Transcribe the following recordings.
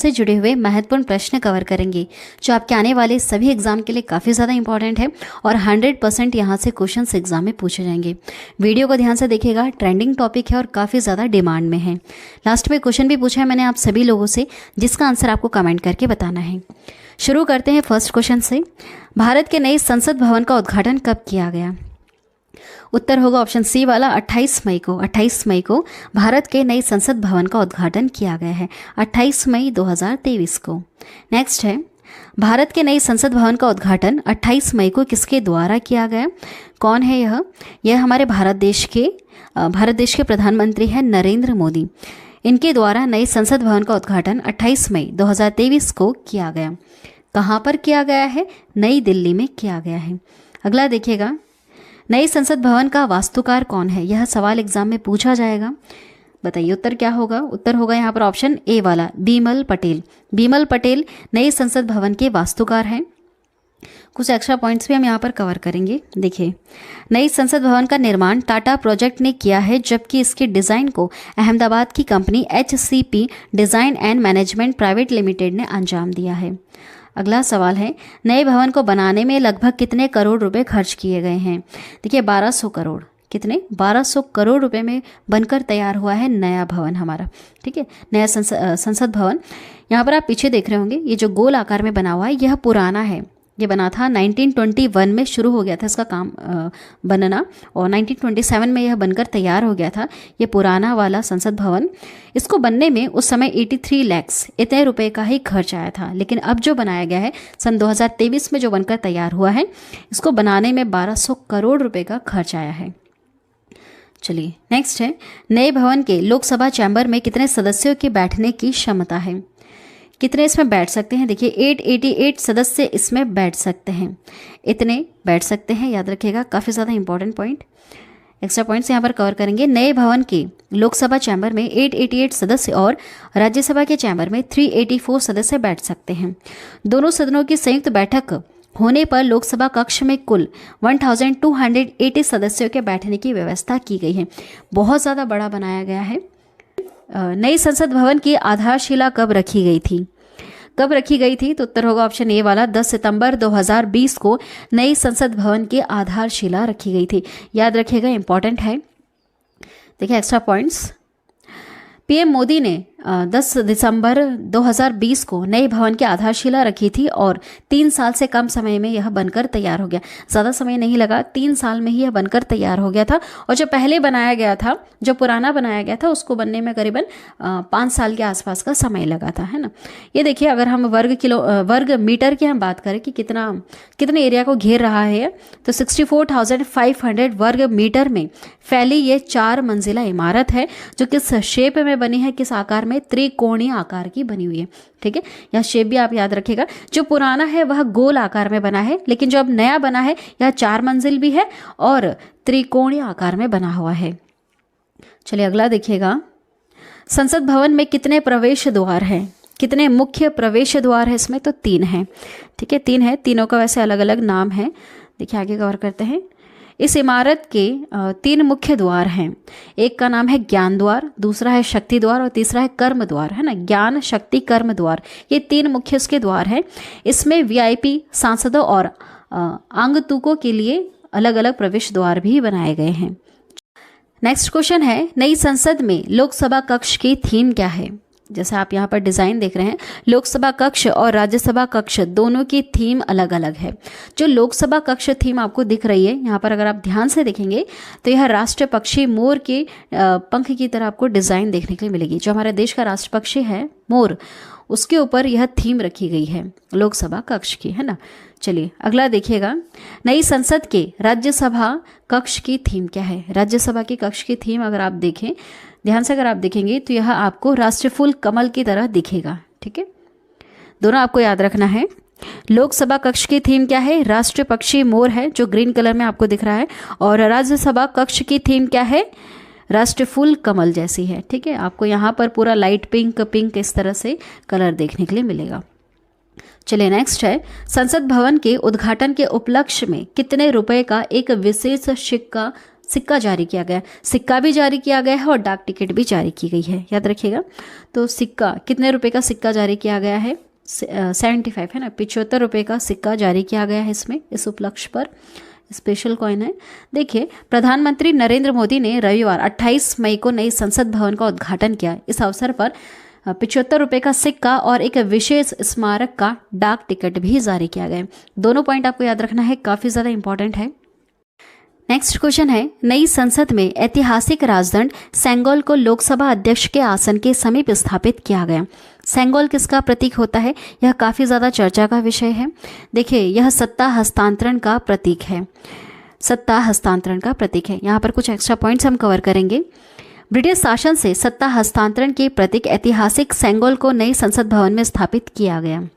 से जुड़े हुए महत्वपूर्ण प्रश्न कवर करेंगे जो आपके आने वाले सभी एग्जाम के लिए काफ़ी ज़्यादा इंपॉर्टेंट है और 100% यहाँ से क्वेश्चंस एग्जाम में पूछे जाएंगे। वीडियो को ध्यान से देखिएगा, ट्रेंडिंग टॉपिक है और काफ़ी ज़्यादा डिमांड में है। लास्ट में क्वेश्चन भी पूछा है मैंने आप सभी लोगों से, जिसका आंसर आपको कमेंट करके बताना है। शुरू करते हैं फर्स्ट क्वेश्चन से। भारत के नए संसद भवन का उद्घाटन कब किया गया? उत्तर होगा ऑप्शन सी वाला 28 मई को। 28 मई को भारत के नए संसद भवन का उद्घाटन किया गया है, 28 मई 2023 को। नेक्स्ट है, भारत के नए संसद भवन का उद्घाटन 28 मई को किसके द्वारा किया गया? कौन है यह हमारे भारत देश के प्रधानमंत्री हैं नरेंद्र मोदी। इनके द्वारा नए संसद भवन का उद्घाटन 28 मई 2023 को किया गया। कहाँ पर किया गया है? नई दिल्ली में किया गया है। अगला देखिएगा, नए संसद भवन का वास्तुकार कौन है? यह सवाल एग्जाम में पूछा जाएगा। बताइए उत्तर क्या होगा? उत्तर होगा यहाँ पर ऑप्शन ए वाला, बीमल पटेल। बीमल पटेल नए संसद भवन के वास्तुकार हैं। कुछ एक्स्ट्रा पॉइंट्स भी हम यहाँ पर कवर करेंगे। देखिए, नई संसद भवन का निर्माण टाटा प्रोजेक्ट ने किया है, जबकि इसके डिज़ाइन को अहमदाबाद की company HCP design and management private limited ने अंजाम दिया है। अगला सवाल है, नए भवन को बनाने में लगभग कितने करोड़ रुपए खर्च किए गए हैं? देखिए 1200 करोड़। कितने? 1200 करोड़ रुपए में बनकर तैयार हुआ है नया भवन हमारा। ठीक है, नया संसद भवन। यहाँ पर आप पीछे देख रहे होंगे, ये जो गोल आकार में बना हुआ है यह पुराना है। ये बना था 1921 में शुरू हो गया था इसका काम बनना, और 1927 में यह बनकर तैयार हो गया था। ये पुराना वाला संसद भवन, इसको बनने में उस समय 83 लाख इतने रुपए का ही खर्च आया था। लेकिन अब जो बनाया गया है सन 2023 में जो बनकर तैयार हुआ है, इसको बनाने में 1200 करोड़ रुपए का खर्च आया है। चलिए नेक्स्ट है, नए भवन के लोकसभा चैम्बर में कितने सदस्यों की बैठने की क्षमता है? कितने इसमें बैठ सकते हैं? देखिए 888 सदस्य इसमें बैठ सकते हैं। इतने बैठ सकते हैं, याद रखिएगा, काफ़ी ज़्यादा इंपॉर्टेंट पॉइंट। एक्स्ट्रा पॉइंट्स यहाँ पर कवर करेंगे। नए भवन के लोकसभा चैम्बर में 888 सदस्य और राज्यसभा के चैम्बर में 384 सदस्य बैठ सकते हैं। दोनों सदनों की संयुक्त बैठक होने पर लोकसभा कक्ष में कुल 1280 सदस्यों के बैठने की व्यवस्था की गई है। बहुत ज़्यादा बड़ा बनाया गया है। नई संसद भवन की आधारशिला कब रखी गई थी? कब रखी गई थी? तो उत्तर होगा ऑप्शन ए वाला, 10 सितंबर 2020 को नई संसद भवन की आधारशिला रखी गई थी। याद रखिएगा, इंपॉर्टेंट है। देखिए एक्स्ट्रा पॉइंट्स, पीएम मोदी ने 10 दिसंबर 2020 को नए भवन की आधारशिला रखी थी और 3 साल से कम समय में यह बनकर तैयार हो गया। ज़्यादा समय नहीं लगा, 3 साल में ही यह बनकर तैयार हो गया था। और जो पहले बनाया गया था, जो पुराना बनाया गया था, उसको बनने में करीबन 5 साल के आसपास का समय लगा था, है ना। ये देखिए, अगर हम वर्ग मीटर की हम बात करें कि कितने एरिया को घेर रहा है, तो 64,500 वर्ग मीटर में फैली ये 4 मंजिला इमारत है, जो किस शेप में बनी है, किस आकार में? त्रिकोणीय आकार की बनी हुई है। ठीक है, यह शेप भी आप याद रखिएगा। जो पुराना है वह गोल आकार में बना है, लेकिन जो अब नया बना है यह 4 मंजिल भी है और त्रिकोणीय आकार में बना हुआ है। चलिए अगला देखिएगा, संसद भवन में कितने प्रवेश द्वार हैं? कितने मुख्य प्रवेश द्वार है इसमें? तो 3 हैं। ठीक है, 3 है। तीनों का वैसे अलग अलग नाम है। देखिए आगे कवर करते हैं। इस इमारत के 3 मुख्य द्वार हैं। एक का नाम है ज्ञान द्वार, दूसरा है शक्ति द्वार और तीसरा है कर्म द्वार, है ना। ज्ञान, शक्ति, कर्म द्वार, ये 3 मुख्य इसके द्वार हैं। इसमें VIP, सांसदों और आगंतुकों के लिए अलग अलग प्रवेश द्वार भी बनाए गए हैं। नेक्स्ट क्वेश्चन है, नई संसद में लोकसभा कक्ष की थीम क्या है? जैसे आप यहाँ पर डिज़ाइन देख रहे हैं, लोकसभा कक्ष और राज्यसभा कक्ष दोनों की थीम अलग अलग है। जो लोकसभा कक्ष थीम आपको दिख रही है यहाँ पर, अगर आप ध्यान से देखेंगे तो यह राष्ट्र पक्षी मोर के पंख की तरह आपको डिज़ाइन देखने के लिए मिलेगी। जो हमारे देश का राष्ट्र पक्षी है मोर, उसके ऊपर यह थीम रखी गई है लोकसभा कक्ष की, है ना। चलिए अगला देखिएगा, नई संसद के राज्यसभा कक्ष की थीम क्या है? राज्यसभा की कक्ष की थीम अगर आप देखें, ध्यान से अगर आप देखेंगे तो यह आपको राष्ट्रफूल कमल की तरह दिखेगा। ठीक है, दोनों आपको याद रखना है। लोकसभा कक्ष की थीम क्या है? राष्ट्र पक्षी मोर है, जो ग्रीन कलर में आपको दिख रहा है, और राज्यसभा कक्ष की थीम क्या है? राष्ट्रफूल कमल जैसी है। ठीक है, आपको यहाँ पर पूरा लाइट पिंक इस तरह से कलर देखने के लिए मिलेगा। चलिए नेक्स्ट है, संसद भवन के उद्घाटन के उपलक्ष्य में कितने रुपए का एक विशेष सिक्का सिक्का जारी किया गया, सिक्का भी जारी किया गया है और डाक टिकट भी जारी की गई है, याद रखिएगा। तो सिक्का, कितने रुपए का सिक्का जारी किया गया है? 75 है ना, 75 रुपये का सिक्का जारी किया गया है इसमें, इस उपलक्ष्य पर। स्पेशल कॉइन है। देखिए, प्रधानमंत्री नरेंद्र मोदी ने रविवार 28 मई को नई संसद भवन का उद्घाटन किया। इस अवसर पर 75 रुपये का सिक्का और एक विशेष स्मारक का डाक टिकट भी जारी किया गया। दोनों पॉइंट आपको याद रखना है, काफ़ी ज़्यादा इंपॉर्टेंट है। नेक्स्ट क्वेश्चन है, नई संसद में ऐतिहासिक राजदंड सेंगोल को लोकसभा अध्यक्ष के आसन के समीप स्थापित किया गया। सेंगोल किसका प्रतीक होता है? यह काफ़ी ज़्यादा चर्चा का विषय है। देखिए, यह सत्ता हस्तांतरण का प्रतीक है, सत्ता हस्तांतरण का प्रतीक है। यहाँ पर कुछ एक्स्ट्रा पॉइंट्स हम कवर करेंगे। ब्रिटिश शासन से सत्ता हस्तांतरण के प्रतीक ऐतिहासिक सेंगोल को नई संसद भवन में स्थापित किया गया।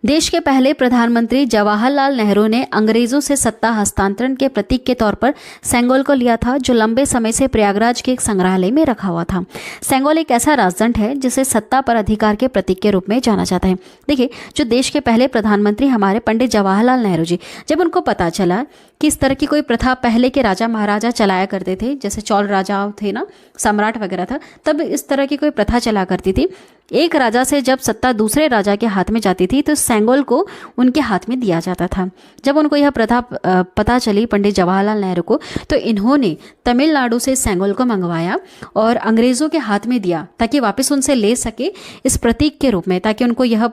देश के पहले प्रधानमंत्री जवाहरलाल नेहरू ने अंग्रेजों से सत्ता हस्तांतरण के प्रतीक के तौर पर सेंगोल को लिया था, जो लंबे समय से प्रयागराज के एक संग्रहालय में रखा हुआ था। सेंगोल एक ऐसा राजदंड है जिसे सत्ता पर अधिकार के प्रतीक के रूप में जाना जाता है। देखिए, जो देश के पहले प्रधानमंत्री हमारे पंडित जवाहरलाल नेहरू जी, जब उनको पता चला कि इस तरह की कोई प्रथा पहले के राजा महाराजा चलाया करते थे, जैसे चौल राजा थे ना, सम्राट वगैरह था, तब इस तरह की कोई प्रथा चला करती थी। एक राजा से जब सत्ता दूसरे राजा के हाथ में जाती थी तो सेंगोल को उनके हाथ में दिया जाता था। जब उनको यह प्रथा पता चली पंडित जवाहरलाल नेहरू को, तो इन्होंने तमिलनाडु से सेंगोल को मंगवाया और अंग्रेज़ों के हाथ में दिया ताकि वापस उनसे ले सके इस प्रतीक के रूप में, ताकि उनको यह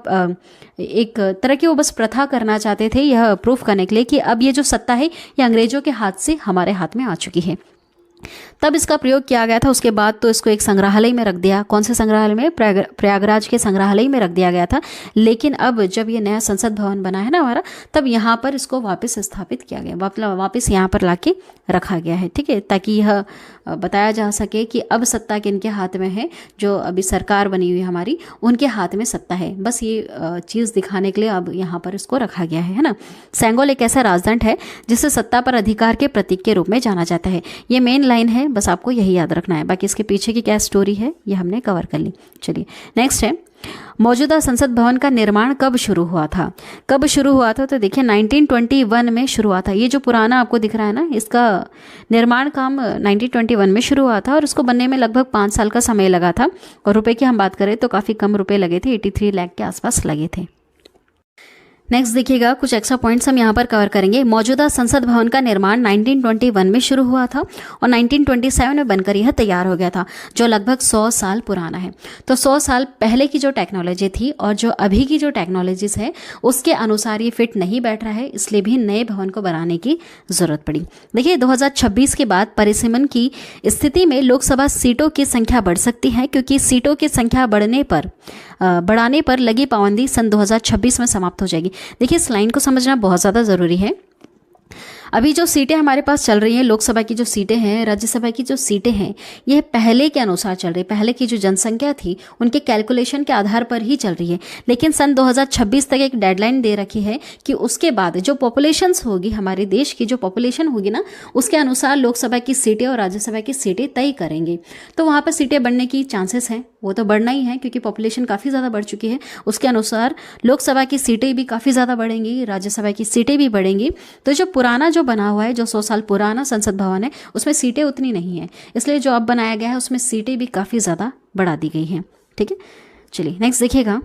एक तरह की वो बस प्रथा करना चाहते थे, यह प्रूफ करने के लिए कि अब ये जो सत्ता है ये अंग्रेज़ों के हाथ से हमारे हाथ में आ चुकी है। तब इसका प्रयोग किया गया था। उसके बाद तो इसको एक संग्रहालय में रख दिया। कौन से संग्रहालय में? प्रयागराज के संग्रहालय में रख दिया गया था। लेकिन अब जब ये नया संसद भवन बना है ना हमारा, तब यहाँ पर इसको वापस स्थापित किया गया, वापस यहाँ पर लाके रखा गया है, ठीक है, ताकि यह बताया जा सके कि अब सत्ता किनके हाथ में है। जो अभी सरकार बनी हुई हमारी, उनके हाथ में सत्ता है। बस ये चीज़ दिखाने के लिए अब यहाँ पर इसको रखा गया है ना। सेंगोल एक ऐसा राजदंड है जिसे सत्ता पर अधिकार के प्रतीक के रूप में जाना जाता है। ये मेन लाइन है, बस आपको यही याद रखना है। बाकी इसके पीछे की क्या स्टोरी है ये हमने कवर कर ली। चलिए नेक्स्ट है, मौजूदा संसद भवन का निर्माण कब शुरू हुआ था? कब शुरू हुआ था? तो देखिए 1921 में शुरू हुआ था। ये जो पुराना आपको दिख रहा है ना, इसका निर्माण काम 1921 में शुरू हुआ था और इसको बनने में लगभग 5 साल का समय लगा था। और रुपए की हम बात करें तो काफ़ी कम रुपए लगे थे, 83 लाख के आसपास लगे थे। नेक्स्ट देखिएगा, कुछ एक्स्ट्रा पॉइंट्स हम यहाँ पर कवर करेंगे। मौजूदा संसद भवन का निर्माण 1921 में शुरू हुआ था और 1927 में बनकर यह तैयार हो गया था, जो लगभग 100 साल पुराना है। तो 100 साल पहले की जो टेक्नोलॉजी थी और जो अभी की जो टेक्नोलॉजीज है उसके अनुसार ये फिट नहीं बैठ रहा है, इसलिए भी नए भवन को बनाने की ज़रूरत पड़ी। देखिए 2026 के बाद परिसीमन की स्थिति में लोकसभा सीटों की संख्या बढ़ सकती है, क्योंकि सीटों की संख्या बढ़ाने पर लगी पाबंदी सन 2026 में समाप्त हो जाएगी। देखिए इस लाइन को समझना बहुत ज़्यादा ज़रूरी है। अभी जो सीटें हमारे पास चल रही हैं, लोकसभा की जो सीटें हैं, राज्यसभा की जो सीटें हैं, यह पहले के अनुसार चल रही है। पहले की जो जनसंख्या थी उनके कैलकुलेशन के आधार पर ही चल रही है। लेकिन सन 2026 तक एक डेडलाइन दे रखी है कि उसके बाद जो पॉपुलेशंस होगी, हमारे देश की जो पॉपुलेशन होगी ना, उसके अनुसार लोकसभा की सीटें और राज्यसभा की सीटें तय करेंगे। तो वहाँ पर सीटें बढ़ने की चांसेस हैं, वो तो बढ़ना ही है क्योंकि पॉपुलेशन काफ़ी ज़्यादा बढ़ चुकी है। उसके अनुसार लोकसभा की सीटें भी काफ़ी ज़्यादा बढ़ेंगी, राज्यसभा की सीटें भी बढ़ेंगी। तो जो पुराना जो बना हुआ है, जो 100 साल पुराना संसद भवन है, उसमें सीटें उतनी नहीं है, इसलिए जो अब बनाया गया है उसमें सीटें भी काफ़ी ज़्यादा बढ़ा दी गई हैं। ठीक है, चलिए नेक्स्ट देखिएगा,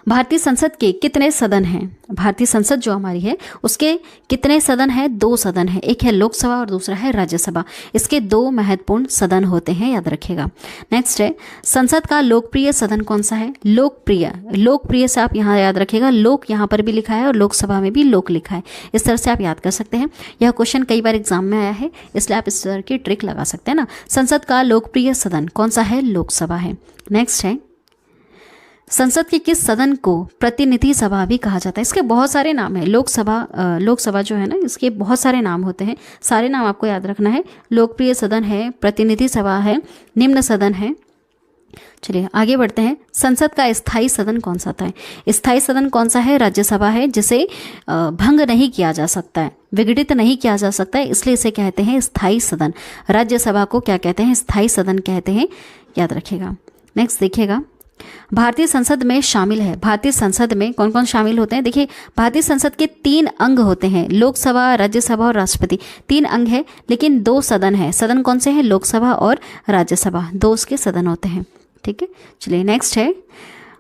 भारतीय संसद के कितने सदन हैं? भारतीय संसद जो हमारी है उसके कितने सदन हैं? 2 सदन है, एक है लोकसभा और दूसरा है राज्यसभा। इसके 2 महत्वपूर्ण सदन होते हैं, याद रखिएगा। नेक्स्ट है, संसद का लोकप्रिय सदन कौन सा है? लोकप्रिय से आप यहाँ याद रखिएगा, लोक यहाँ पर भी लिखा है और लोकसभा में भी लोक लिखा है, इस तरह से आप याद कर सकते हैं। यह क्वेश्चन कई बार एग्जाम में आया है, इसलिए आप इस तरह की ट्रिक लगा सकते हैं ना। संसद का लोकप्रिय सदन कौन सा है? लोकसभा है। नेक्स्ट है, संसद के किस सदन को प्रतिनिधि सभा भी कहा जाता है? इसके बहुत सारे नाम हैं। लोकसभा जो है ना, इसके बहुत सारे नाम होते हैं, सारे नाम आपको याद रखना है। लोकप्रिय सदन है, प्रतिनिधि सभा है, निम्न सदन है। चलिए आगे बढ़ते हैं। संसद का स्थायी सदन कौन सा था? स्थायी सदन कौन सा है? राज्यसभा है, जिसे भंग नहीं किया जा सकता है, विघटित नहीं किया जा सकता है, इसलिए इसे कहते हैं स्थायी सदन। राज्यसभा को क्या कहते हैं? स्थायी सदन कहते हैं, याद रखिएगा। नेक्स्ट देखिएगा, भारतीय संसद में शामिल है। भारतीय संसद में कौन कौन शामिल होते हैं? देखिए, भारतीय संसद के 3 अंग होते हैं, लोकसभा, राज्यसभा और राष्ट्रपति। 3 अंग है, लेकिन 2 सदन है। सदन कौन से हैं? लोकसभा और राज्यसभा, 2 उसके सदन होते हैं। ठीक है, चलिए नेक्स्ट है,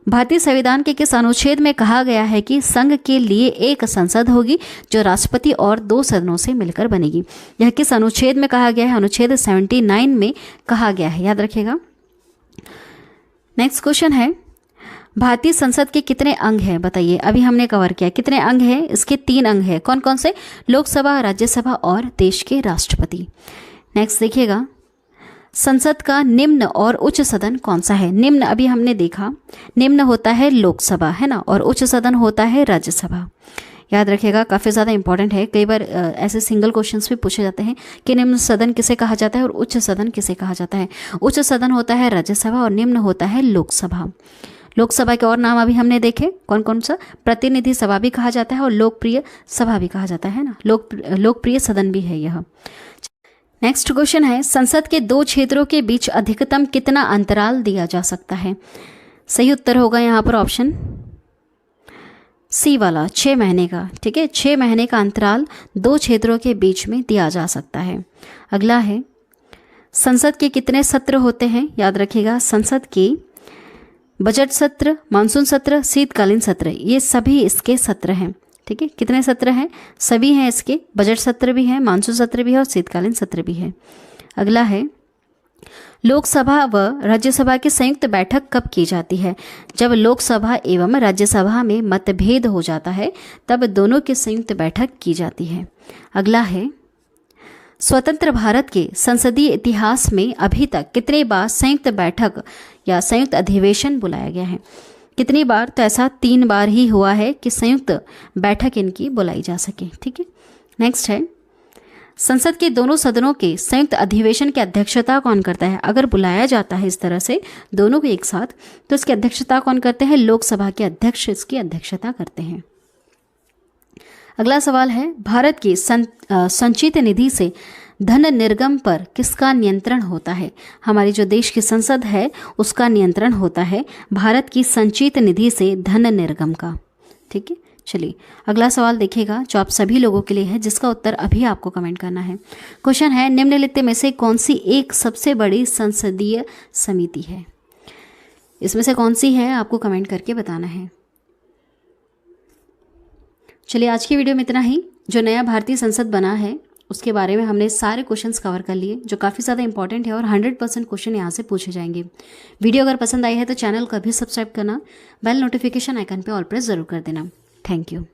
भारतीय संविधान के किस अनुच्छेद में कहा गया है कि संघ के लिए एक संसद होगी जो राष्ट्रपति और 2 सदनों से मिलकर बनेगी? यह किस अनुच्छेद में कहा गया है? अनुच्छेद 79 में कहा गया है, याद रखिएगा। नेक्स्ट क्वेश्चन है, भारतीय संसद के कितने अंग हैं? बताइए, अभी हमने कवर किया कितने अंग हैं? इसके 3 अंग हैं। कौन कौन से? लोकसभा, राज्यसभा और देश के राष्ट्रपति। नेक्स्ट देखिएगा, संसद का निम्न और उच्च सदन कौन सा है? निम्न अभी हमने देखा, निम्न होता है लोकसभा, है ना, और उच्च सदन होता है राज्यसभा। याद रखिएगा, काफ़ी ज़्यादा इंपॉर्टेंट है। कई बार ऐसे सिंगल क्वेश्चंस भी पूछे जाते हैं कि निम्न सदन किसे कहा जाता है और उच्च सदन किसे कहा जाता है। उच्च सदन होता है राज्यसभा और निम्न होता है लोकसभा। लोकसभा के और नाम अभी हमने देखे, कौन कौन सा? प्रतिनिधि सभा भी कहा जाता है और लोकप्रिय सभा भी कहा जाता है ना, लोकप्रिय सदन भी है यह। नेक्स्ट क्वेश्चन है, संसद के 2 क्षेत्रों के बीच अधिकतम कितना अंतराल दिया जा सकता है? सही उत्तर होगा यहाँ पर ऑप्शन सी वाला, 6 महीने का। ठीक है, 6 महीने का अंतराल 2 क्षेत्रों के बीच में दिया जा सकता है। अगला है, संसद के कितने सत्र होते हैं? याद रखिएगा, संसद के बजट सत्र, मानसून सत्र, शीतकालीन सत्र, ये सभी इसके सत्र हैं। ठीक है, कितने सत्र हैं? सभी हैं इसके, बजट सत्र भी है, मानसून सत्र भी है और शीतकालीन सत्र भी है। अगला है, लोकसभा व राज्यसभा की संयुक्त बैठक कब की जाती है? जब लोकसभा एवं राज्यसभा में मतभेद हो जाता है तब दोनों की संयुक्त बैठक की जाती है। अगला है, स्वतंत्र भारत के संसदीय इतिहास में अभी तक कितने बार संयुक्त बैठक या संयुक्त अधिवेशन बुलाया गया है? कितनी बार? तो ऐसा 3 बार ही हुआ है कि संयुक्त बैठक इनकी बुलाई जा सके। ठीक है, नेक्स्ट है, संसद के दोनों सदनों के संयुक्त अधिवेशन की अध्यक्षता कौन करता है? अगर बुलाया जाता है इस तरह से दोनों को एक साथ, तो इसकी अध्यक्षता कौन करते हैं? लोकसभा के अध्यक्ष इसकी अध्यक्षता करते हैं। अगला सवाल है, भारत की संचित निधि से धन निर्गम पर किसका नियंत्रण होता है? हमारी जो देश की संसद है उसका नियंत्रण होता है भारत की संचित निधि से धन निर्गम का। ठीक है, चलिए अगला सवाल देखिएगा जो आप सभी लोगों के लिए है, जिसका उत्तर अभी आपको कमेंट करना है। क्वेश्चन है, निम्नलिखित में से कौन सी एक सबसे बड़ी संसदीय समिति है? इसमें से कौन सी है आपको कमेंट करके बताना है। चलिए आज की वीडियो में इतना ही। जो नया भारतीय संसद बना है उसके बारे में हमने सारे क्वेश्चंस कवर कर लिए जो काफ़ी ज़्यादा इंपॉर्टेंट है और 100% क्वेश्चन यहाँ से पूछे जाएंगे। वीडियो अगर पसंद आई है तो चैनल को भी सब्सक्राइब करना, बेल नोटिफिकेशन आइकन पे ऑल प्रेस ज़रूर कर देना। Thank you.